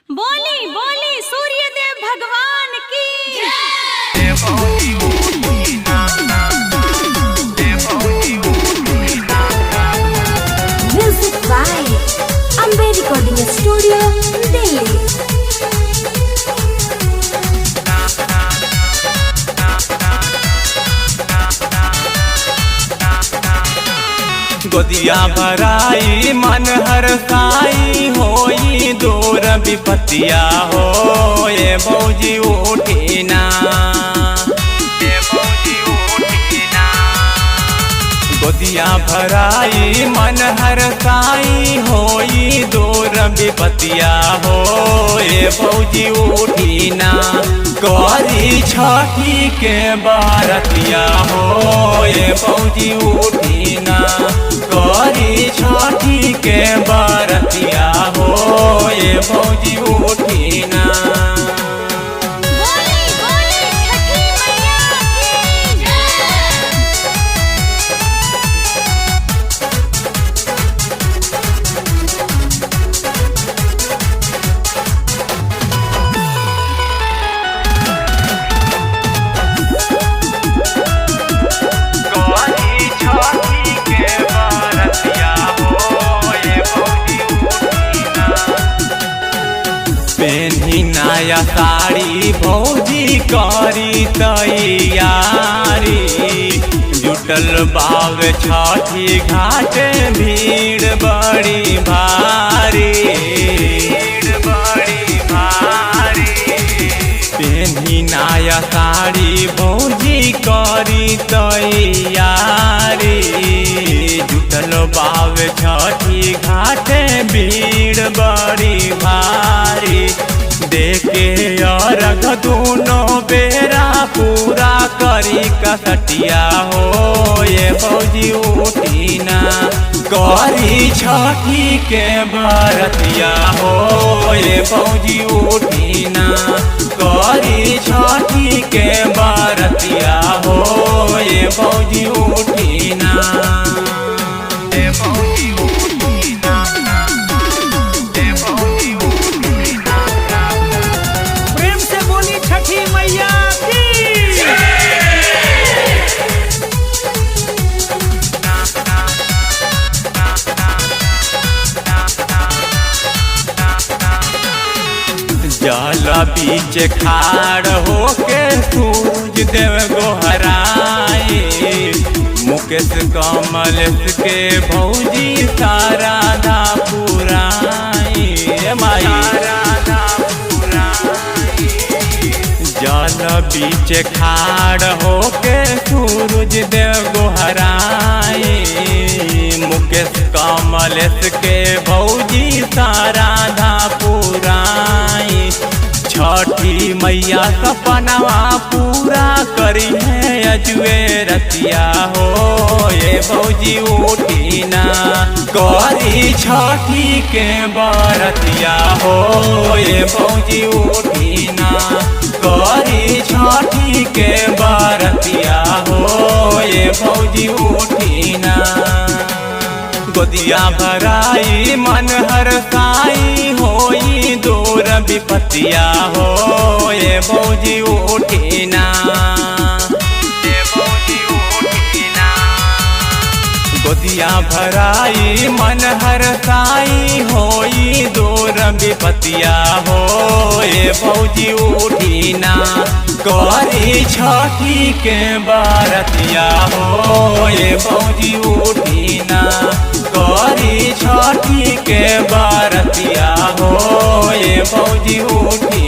बोली बोली सूर्यदेव भगवान की music by Ambe recording studio Delhi. गोदिया भराई मन हर साई होई दूर विपतिया हो ये भौजी उठीना गोदिया भराई मन हर साई होई दूर विपतिया हो ये भौजी उठीना गौरी छठी के बारतिया हो ये भौजी उठीना गौरी छठी के बारतिया हो ये भौजी उठीना। बोली बोली छठी मैया की गौरी छठी के बारतिया हो ये भौजी उठीना पेन्ही नया साड़ी भौजी करी तैयारी जुटल बाग छठी घाट भीड़ बड़ी भारी पेन्ही नया साड़ी भौजी करी तैयारी जुटल बाग छठी घाट भीड़ बड़ी भारी देखे अर्घ दोनों बेरा पूरा करी कसटिया हो ये भौजी उठीना गौरी छठी के बरतिया हो ये भौजी उठीना गौरी छठी के बरतिया हो ये भौजी उठीना ये भौजी उठीना ये भौजी उठीना। प्रेम से बोली छठी मैया की जल बीच खाड़ होके सूरज देव गोहराई मुकेश कमलेश के भौजी सारा धा पुराई जल बीच खाड़ होके सूरज देव गोहराई मुकेश कमलेश के भौजी सारा धा पुराई छठी मैया सपनवा पूरा करी है अजुए रतिया हो ये भौजी उठीना गौरी छठी के बरतिया हो ये भौजी उठीना गौरी छठी के बरतिया हो ये भौजी उठीना गोदिया भराई मन हर साई होई दूर विपतिया हो ये भौजी उठीना ये भौजी उठीना गोदिया भराई मन हर साई होई दूर विपतिया हो ये भौजी उठीना गौरी छठी के बारतिया हो ये भौजी उठीना गौरी छठी के बारतिया हो ये भौजी उठी